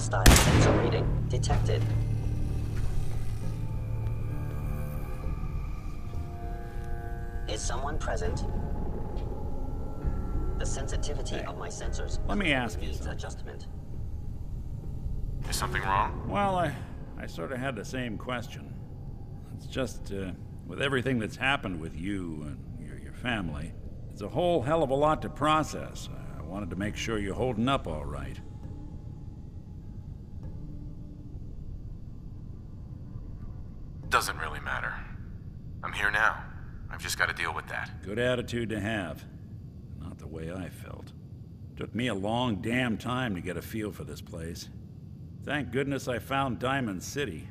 Hostile sensor reading detected. Is someone present? The sensitivity of my sensors Let me ask you needs something. adjustment. Is something wrong? Well, I sort of had the same question. It's just, with everything that's happened with you and your family, it's a whole hell of a lot to process. I wanted to make sure you're holding up all right. Doesn't really matter. I'm here now. I've just got to deal with that. Good attitude to have. Not the way I felt. Took me a long damn time to get a feel for this place. Thank goodness I found Diamond City.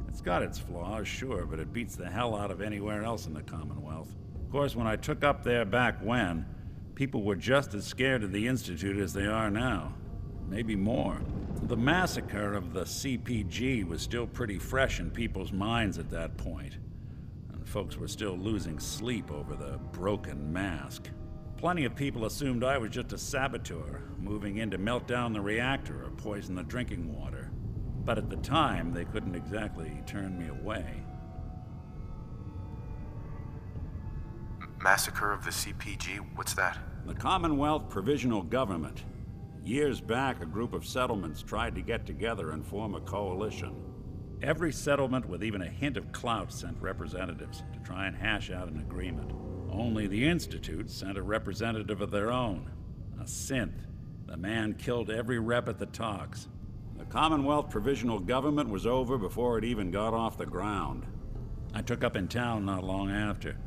It's got its flaws, sure, but it beats the hell out of anywhere else in the Commonwealth. Of course, when I took up there back when, people were just as scared of the Institute as they are now. Maybe more. The massacre of the CPG was still pretty fresh in people's minds at that point, and folks were still losing sleep over the broken mask. Plenty of people assumed I was just a saboteur, moving in to melt down the reactor or poison the drinking water. But at the time, they couldn't exactly turn me away. Massacre of the CPG? What's that? The Commonwealth Provisional Government. Years back, a group of settlements tried to get together and form a coalition. Every settlement with even a hint of clout sent representatives to try and hash out an agreement. Only the Institute sent a representative of their own, a synth. The man killed every rep at the talks. The Commonwealth Provisional Government was over before it even got off the ground. I took up in town not long after.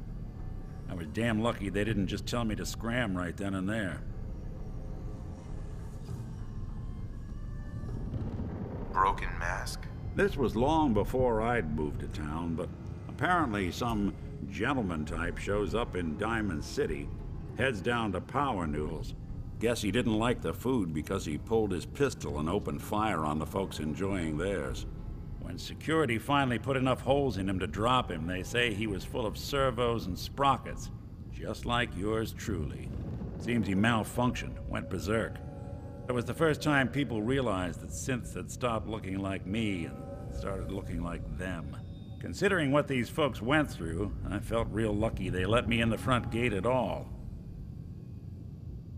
I was damn lucky they didn't just tell me to scram right then and there. Broken mask? This was long before I'd moved to town, but apparently some gentleman type shows up in Diamond City, heads down to Power Noodles. Guess he didn't like the food because he pulled his pistol and opened fire on the folks enjoying theirs. When security finally put enough holes in him to drop him, they say he was full of servos and sprockets, just like yours truly. Seems he malfunctioned, went berserk. It was the first time people realized that synths had stopped looking like me and started looking like them. Considering what these folks went through, I felt real lucky they let me in the front gate at all.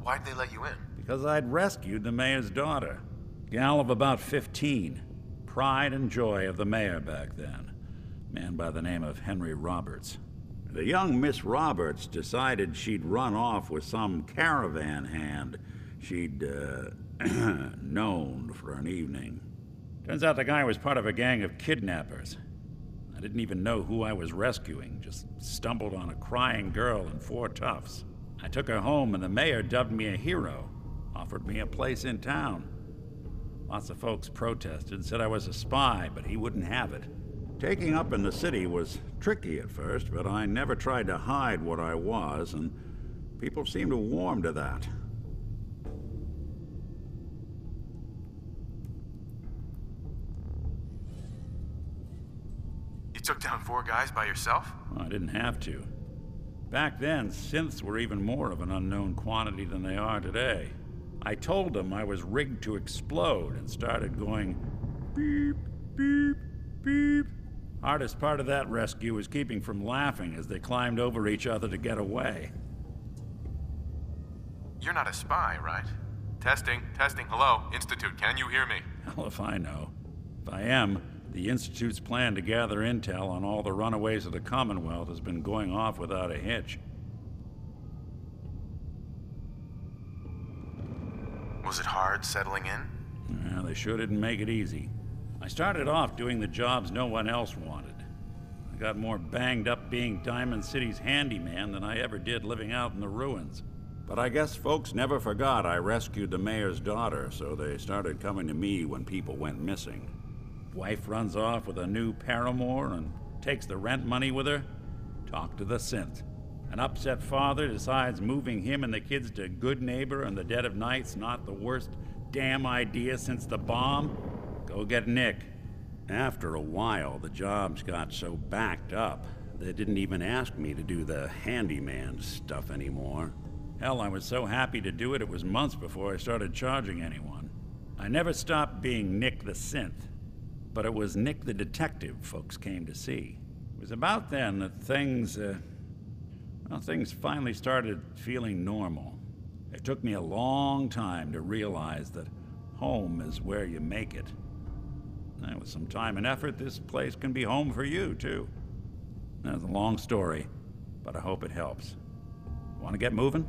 Why'd they let you in? Because I'd rescued the mayor's daughter. Gal of about 15. Pride and joy of the mayor back then. Man by the name of Henry Roberts. The young Miss Roberts decided she'd run off with some caravan hand she'd, known for an evening. Turns out the guy was part of a gang of kidnappers. I didn't even know who I was rescuing, just stumbled on a crying girl and 4 toughs. I took her home and the mayor dubbed me a hero, offered me a place in town. Lots of folks protested, said I was a spy, but he wouldn't have it. Taking up in the city was tricky at first, but I never tried to hide what I was, and people seemed to warm to that. You took down 4 guys by yourself? Well, I didn't have to. Back then, synths were even more of an unknown quantity than they are today. I told them I was rigged to explode and started going beep, beep, beep. Hardest part of that rescue was keeping from laughing as they climbed over each other to get away. You're not a spy, right? Testing, hello, Institute, can you hear me? Hell if I know. If I am, the Institute's plan to gather intel on all the runaways of the Commonwealth has been going off without a hitch. Was it hard settling in? Well, they sure didn't make it easy. I started off doing the jobs no one else wanted. I got more banged up being Diamond City's handyman than I ever did living out in the ruins. But I guess folks never forgot I rescued the mayor's daughter, so they started coming to me when people went missing. Wife runs off with a new paramour and takes the rent money with her. Talk to the synth. An upset father decides moving him and the kids to Good Neighbor in the dead of night's not the worst damn idea since the bomb. Go get Nick. After a while, the jobs got so backed up, they didn't even ask me to do the handyman stuff anymore. Hell, I was so happy to do it, it was months before I started charging anyone. I never stopped being Nick the Synth, but it was Nick the Detective folks came to see. It was about then that things finally started feeling normal. It took me a long time to realize that home is where you make it. And with some time and effort, this place can be home for you, too. That's a long story, but I hope it helps. Want to get moving?